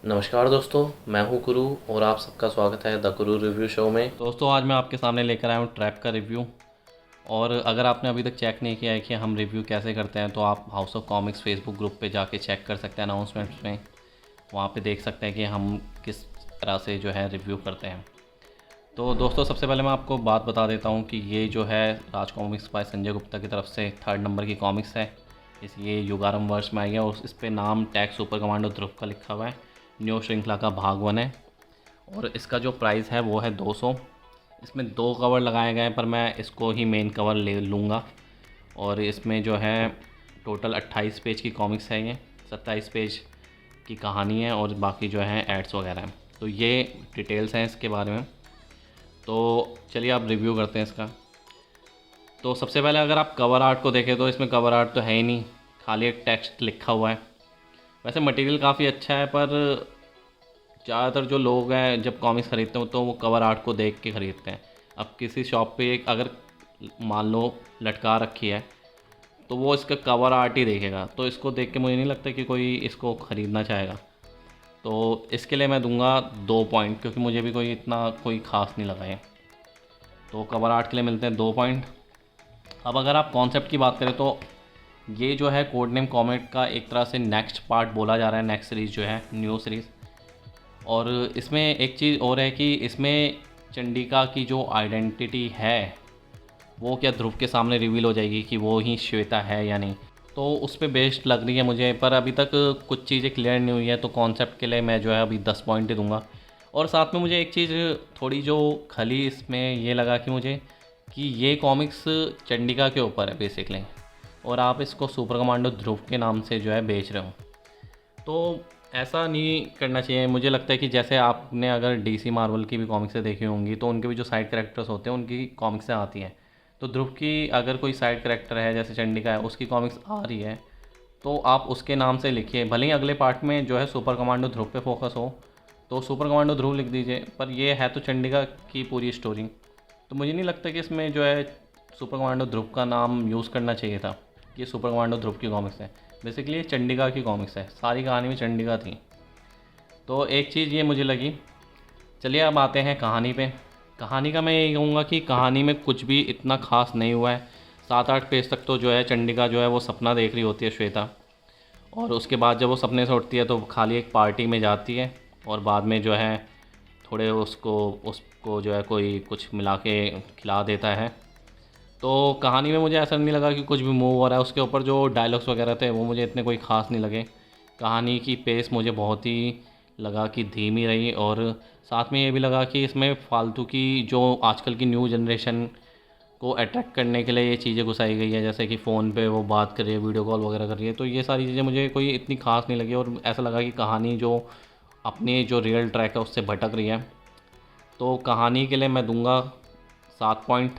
नमस्कार दोस्तों, मैं हूं गुरु और आप सबका स्वागत है द गुरु रिव्यू शो में। दोस्तों आज मैं आपके सामने लेकर आया हूं ट्रैप का रिव्यू। और अगर आपने अभी तक चेक नहीं किया है कि हम रिव्यू कैसे करते हैं तो आप house of comics Facebook group पे जाके चेक कर सकते हैं अनाउंसमेंट्स में। वहाँ पे देख सकते हैं कि हम किस तरह से जो है रिव्यू करते हैं। तो दोस्तों सबसे पहले मैं आपको बात बता देता हूँ कि ये जो है राज कॉमिक्स बाय संजय गुप्ता की तरफ से 3rd नंबर की कॉमिक्स है। ये युगारंभ वर्ष में आई है और इस पर नाम टैग सुपर कमांडो ध्रुव का लिखा हुआ है। न्यू श्रृंखला का भाग 1 है और इसका जो प्राइस है वो है 200। इसमें 2 कवर लगाए गए हैं पर मैं इसको ही मेन कवर ले लूँगा। और इसमें जो है टोटल 28 पेज की कॉमिक्स है। ये 27 पेज की कहानी है और बाकी जो है एड्स वगैरह हैं। तो ये डिटेल्स हैं इसके बारे में। तो चलिए आप रिव्यू करते हैं इसका। तो सबसे पहले अगर आप कवर आर्ट को देखें तो इसमें कवर आर्ट तो है ही नहीं, खाली एक टेक्स्ट लिखा हुआ है। वैसे मटेरियल काफ़ी अच्छा है पर ज़्यादातर जो लोग हैं जब कॉमिक्स ख़रीदते हो तो वो कवर आर्ट को देख के ख़रीदते हैं। अब किसी शॉप पे एक अगर मान लो लटका रखी है तो वो इसका कवर आर्ट ही देखेगा, तो इसको देख के मुझे नहीं लगता कि कोई इसको ख़रीदना चाहेगा। तो इसके लिए मैं दूंगा 2 पॉइंट, क्योंकि मुझे भी कोई इतना कोई ख़ास नहीं लगा है। तो कवर आर्ट के लिए मिलते हैं 2 पॉइंट। अब अगर आप कॉन्सेप्ट की बात करें तो ये जो है कोड नेम कॉमेट का एक तरह से नेक्स्ट पार्ट बोला जा रहा है, नेक्स्ट सीरीज़ जो है न्यू सीरीज़। और इसमें एक चीज़ और है कि इसमें चंडिका की जो आइडेंटिटी है वो क्या ध्रुव के सामने रिवील हो जाएगी कि वो ही श्वेता है या नहीं। तो उस पर बेस्ड लग रही है मुझे, पर अभी तक कुछ चीज़ें क्लियर नहीं हुई है। तो कॉन्सेप्ट के लिए मैं जो है अभी 10 पॉइंट ही दूंगा। और साथ में मुझे एक चीज़ थोड़ी जो खली इसमें ये लगा कि मुझे कि ये कॉमिक्स चंडिका के ऊपर है बेसिकली, और आप इसको सुपर कमांडो ध्रुव के नाम से जो है बेच रहे हो। तो ऐसा नहीं करना चाहिए। मुझे लगता है कि जैसे आपने अगर डीसी मार्वल की भी कॉमिक्सें देखी होंगी तो उनके भी जो साइड कैरेक्टर्स होते हैं उनकी कॉमिक्सें आती हैं। तो ध्रुव की अगर कोई साइड कैरेक्टर है जैसे चंडिका है उसकी कॉमिक्स आ रही है तो आप उसके नाम से लिखिए। भले ही अगले पार्ट में जो है सुपर कमांडो ध्रुव पे फोकस हो तो सुपर कमांडो ध्रुव लिख दीजिए, पर ये है तो चंडिका की पूरी स्टोरी। तो मुझे नहीं लगता कि इसमें जो है सुपर कमांडो ध्रुव का नाम यूज़ करना चाहिए था। ये सुपर कमांडो ध्रुव की कॉमिक्स है, बेसिकली ये चंडिका की कॉमिक्स है, सारी कहानी में चंडिका थी। तो एक चीज़ ये मुझे लगी। चलिए अब आते हैं कहानी पे। कहानी का मैं ये कहूँगा कि कहानी में कुछ भी इतना खास नहीं हुआ है। 7-8 पेज तक तो जो है चंडिका जो है वो सपना देख रही होती है श्वेता, और उसके बाद जब वो सपने से उठती है तो खाली एक पार्टी में जाती है और बाद में जो है थोड़े उसको उसको जो है कोई कुछ मिला के खिला देता है। तो कहानी में मुझे ऐसा नहीं लगा कि कुछ भी मूव हो रहा है। उसके ऊपर जो डायलॉग्स वगैरह थे वो मुझे इतने कोई ख़ास नहीं लगे। कहानी की पेस मुझे बहुत ही लगा कि धीमी रही, और साथ में ये भी लगा कि इसमें फालतू की जो आजकल की न्यू जनरेशन को अट्रैक्ट करने के लिए ये चीज़ें घुसाई गई है, जैसे कि फ़ोन पे वो बात कर रही है, वीडियो कॉल वगैरह कर रही है। तो ये सारी चीज़ें मुझे कोई इतनी ख़ास नहीं लगी और ऐसा लगा कि कहानी जो अपनी जो रियल ट्रैक है उससे भटक रही है। तो कहानी के लिए मैं दूंगा 7 पॉइंट।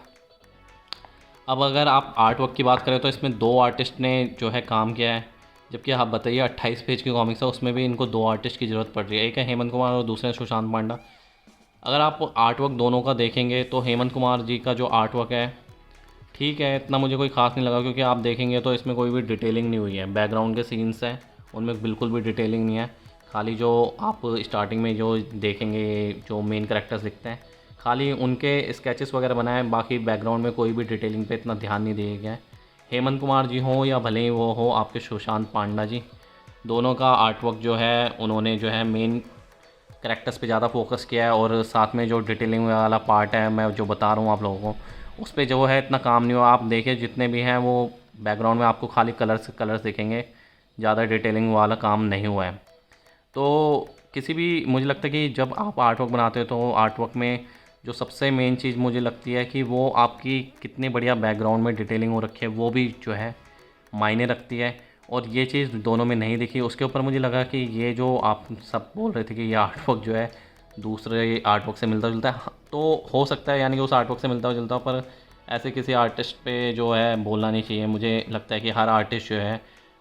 अब अगर आप आर्ट वर्क की बात करें तो इसमें 2 आर्टिस्ट ने जो है काम किया है, जबकि आप बताइए 28 पेज की कॉमिक्स है उसमें भी इनको 2 आर्टिस्ट की ज़रूरत पड़ रही है। एक है हेमंत कुमार और दूसरे सुशांत पांडा। अगर आप आर्ट वर्क दोनों का देखेंगे तो हेमंत कुमार जी का जो आर्ट वर्क है ठीक है, इतना मुझे कोई ख़ास नहीं लगा, क्योंकि आप देखेंगे तो इसमें कोई भी डिटेलिंग नहीं हुई है। बैकग्राउंड के सीन्स हैं उनमें बिल्कुल भी डिटेलिंग नहीं है। खाली जो आप स्टार्टिंग में जो देखेंगे जो मेन करेक्टर्स दिखते हैं खाली उनके स्केचेस वगैरह बनाए हैं, बाकी बैकग्राउंड में कोई भी डिटेलिंग पे इतना ध्यान नहीं दिया गया है। हेमंत कुमार जी हों या भले ही वो हो आपके सुशांत पांडा जी, दोनों का आर्ट वर्क जो है उन्होंने जो है मेन करेक्टर्स पे ज़्यादा फोकस किया है, और साथ में जो डिटेलिंग वाला पार्ट है मैं जो बता रहा हूँ आप लोगों को उस पर जो है इतना काम नहीं हुआ। आप देखिए जितने भी हैं वो बैकग्राउंड में आपको खाली कलर्स दिखेंगे, ज़्यादा डिटेलिंग वाला काम नहीं हुआ है। तो किसी भी मुझे लगता है कि जब आप आर्ट वर्क बनाते हो तो आर्ट वर्क में जो सबसे मेन चीज़ मुझे लगती है कि वो आपकी कितनी बढ़िया बैकग्राउंड में डिटेलिंग हो रखी है वो भी जो है मायने रखती है, और ये चीज़ दोनों में नहीं दिखी। उसके ऊपर मुझे लगा कि ये जो आप सब बोल रहे थे कि ये आर्ट वर्क जो है दूसरे आर्ट वर्क से मिलता जुलता है, हाँ, तो हो सकता है यानी कि उस आर्ट वर्क से मिलता जुलता हो, पर ऐसे किसी आर्टिस्ट पे जो है बोलना नहीं चाहिए। मुझे लगता है कि हर आर्टिस्ट जो है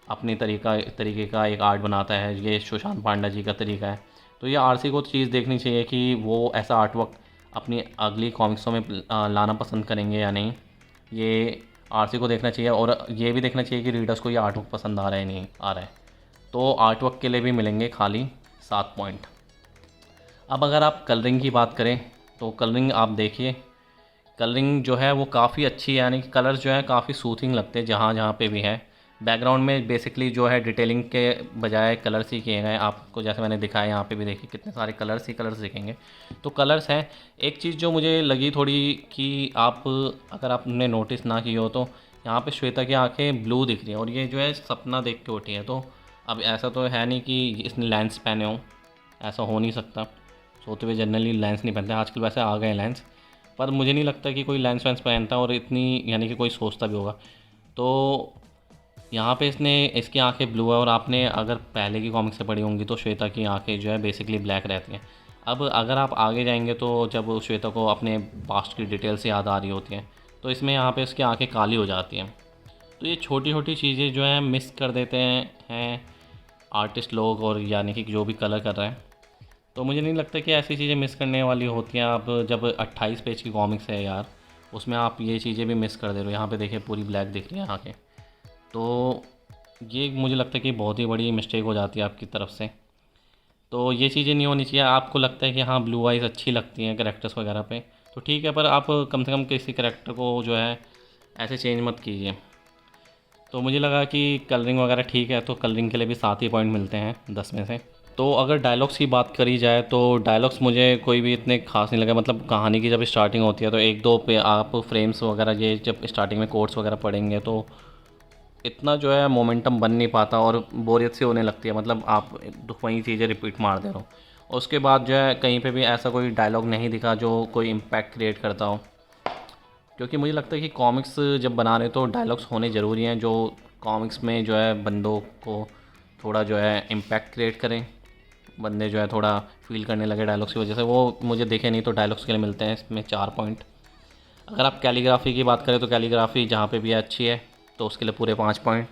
अपनी तरीके का एक आर्ट बनाता है। ये सुशांत पांडा जी का तरीका है। तो ये आरसी को चीज़ देखनी चाहिए कि वो ऐसा आर्ट वर्क अपनी अगली कॉमिक्सों में लाना पसंद करेंगे या नहीं। ये आरसी को देखना चाहिए, और ये भी देखना चाहिए कि रीडर्स को ये आर्ट वर्क पसंद आ रहा है नहीं आ रहा है। तो आर्ट वर्क के लिए भी मिलेंगे खाली 7 पॉइंट। अब अगर आप कलरिंग की बात करें तो कलरिंग आप देखिए, कलरिंग जो है वो काफ़ी अच्छी है, यानी कि कलर्स जो है काफ़ी सूथिंग लगते हैं जहाँ जहाँ पे भी है। बैकग्राउंड में बेसिकली जो है डिटेलिंग के बजाय कलर्स ही किए गए, आपको जैसे मैंने दिखाया यहाँ पे भी देखिए कितने सारे कलर्स ही कलर्स दिखेंगे। तो कलर्स हैं। एक चीज़ जो मुझे लगी थोड़ी कि आप अगर आपने नोटिस ना की हो तो यहाँ पे श्वेता की आंखें ब्लू दिख रही हैं और ये जो है सपना देख के उठी है। तो अब ऐसा तो है नहीं कि इसने लेंस पहने हों, ऐसा हो नहीं सकता। सोते हुए जनरली लेंस नहीं पहनते, आजकल वैसे आ गए लेंस, पर मुझे नहीं लगता कि कोई लेंस वेंस पहनता और इतनी यानी कि कोई सोचता भी होगा। तो यहाँ पे इसकी आंखें ब्लू है और आपने अगर पहले की कॉमिक से पढ़ी होंगी तो श्वेता की आंखें जो है बेसिकली ब्लैक रहती हैं। अब अगर आप आगे जाएंगे तो जब श्वेता को अपने पास्ट की डिटेल्स याद आ रही होती हैं तो इसमें यहाँ पे उसकी आंखें काली हो जाती हैं। तो ये छोटी छोटी चीज़ें जो हैं मिस कर देते हैं आर्टिस्ट लोग, और यानी कि जो भी कलर कर रहे हैं। तो मुझे नहीं लगता कि ऐसी चीज़ें मिस करने वाली होती हैं। आप जब 28 पेज की कॉमिक्स है यार, उसमें आप ये चीज़ें भी मिस कर दे रहे हो। यहाँ पे देखिए पूरी ब्लैक दिख रही है आंखें। तो ये मुझे लगता है कि बहुत ही बड़ी मिस्टेक हो जाती है आपकी तरफ से। तो ये चीज़ें नहीं होनी चाहिए। आपको लगता है कि हाँ ब्लू आइज़ अच्छी लगती हैं कैरेक्टर्स वगैरह पे, तो ठीक है, पर आप कम से कम किसी कैरेक्टर को जो है ऐसे चेंज मत कीजिए। तो मुझे लगा कि कलरिंग वगैरह ठीक है, तो कलरिंग के लिए भी 7 ही पॉइंट मिलते हैं 10 में से। तो अगर डायलॉग्स की बात करी जाए तो डायलॉग्स मुझे कोई भी इतने खास नहीं लगे। मतलब कहानी की जब स्टार्टिंग होती है तो एक दो पे आप फ्रेम्स वगैरह ये जब स्टार्टिंग में कोट्स वगैरह पढ़ेंगे तो इतना जो है मोमेंटम बन नहीं पाता और बोरियत सी होने लगती है। मतलब आप वही चीज़ें रिपीट मार दे रहे हो। उसके बाद जो है कहीं पे भी ऐसा कोई डायलॉग नहीं दिखा जो कोई इम्पैक्ट क्रिएट करता हो, क्योंकि मुझे लगता है कि कॉमिक्स जब बना रहे तो डायलॉग्स होने ज़रूरी हैं जो कॉमिक्स में जो है बंदों को थोड़ा जो है इम्पैक्ट क्रिएट करें, बंदे जो है थोड़ा फील करने लगे डायलॉग्स की वजह से। वो मुझे दिखे नहीं, तो डायलॉग्स के लिए मिलते हैं इसमें 4 पॉइंट। अगर आप कैलीग्राफी की बात करें तो कैलीग्राफी जहाँ पे भी अच्छी है तो उसके लिए पूरे 5 पॉइंट।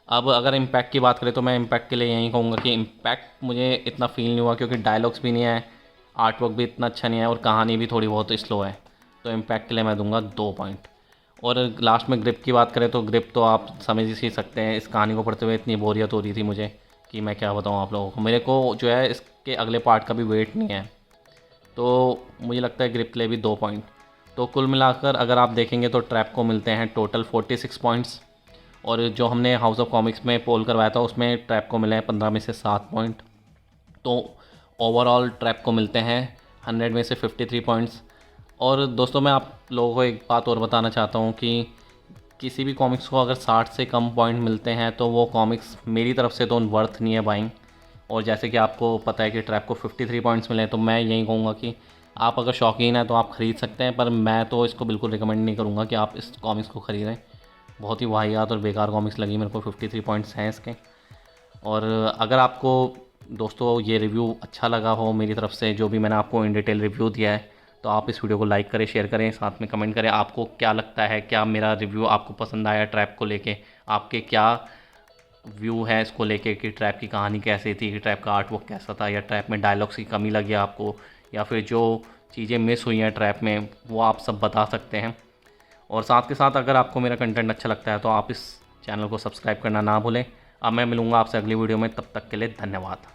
अब अगर इम्पैक्ट की बात करें तो मैं इम्पैक्ट के लिए यही कहूँगा कि इम्पैक्ट मुझे इतना फील नहीं हुआ, क्योंकि डायलॉग्स भी नहीं है, आर्ट वर्क भी इतना अच्छा नहीं है और कहानी भी थोड़ी बहुत स्लो है। तो इम्पैक्ट के लिए मैं दूंगा 2 पॉइंट। और लास्ट में ग्रिप की बात करें तो ग्रिप तो आप समझ ही सकते हैं, इस कहानी को पढ़ते हुए इतनी बोरियत हो रही थी मुझे कि मैं क्या बताऊँ आप लोगों को। मेरे को जो है इसके अगले पार्ट का भी वेट नहीं है, तो मुझे लगता है ग्रिप के लिए भी 2 पॉइंट। तो कुल मिलाकर अगर आप देखेंगे तो ट्रैप को मिलते हैं टोटल 46 पॉइंट्स, और जो हमने हाउस ऑफ कॉमिक्स में पोल करवाया था उसमें ट्रैप को मिले हैं 15 में से 7 पॉइंट। तो ओवरऑल ट्रैप को मिलते हैं 100 में से 53 पॉइंट्स। और दोस्तों मैं आप लोगों को एक बात और बताना चाहता हूँ कि किसी भी कॉमिक्स को अगर 60 से कम पॉइंट मिलते हैं तो वो कॉमिक्स मेरी तरफ से तो वर्थ नहीं है बाइंग। और जैसे कि आपको पता है कि ट्रैप को 53 पॉइंट्स मिले हैं, तो मैं यही कहूँगा कि आप अगर शौकीन हैं तो आप ख़रीद सकते हैं, पर मैं तो इसको बिल्कुल रिकमेंड नहीं करूँगा कि आप इस कॉमिक्स को ख़रीदें। बहुत ही वाहियात और बेकार कॉमिक्स लगी मेरे को। 53 पॉइंट्स हैं इसके। और अगर आपको दोस्तों ये रिव्यू अच्छा लगा हो मेरी तरफ से, जो भी मैंने आपको इन डिटेल रिव्यू दिया है, तो आप इस वीडियो को लाइक करें, शेयर करें, साथ में कमेंट करें आपको क्या लगता है, क्या मेरा रिव्यू आपको पसंद आया ट्रैप को लेके, आपके क्या व्यू है इसको लेके कि ट्रैप की कहानी कैसी थी, कि ट्रैप का आर्ट वर्क कैसा था, या ट्रैप में डायलॉग्स की कमी लगी आपको, या फिर जो चीज़ें मिस हुई हैं ट्रैप में वो आप सब बता सकते हैं। और साथ के साथ अगर आपको मेरा कंटेंट अच्छा लगता है तो आप इस चैनल को सब्सक्राइब करना ना भूलें। अब मैं मिलूँगा आपसे अगली वीडियो में, तब तक के लिए धन्यवाद।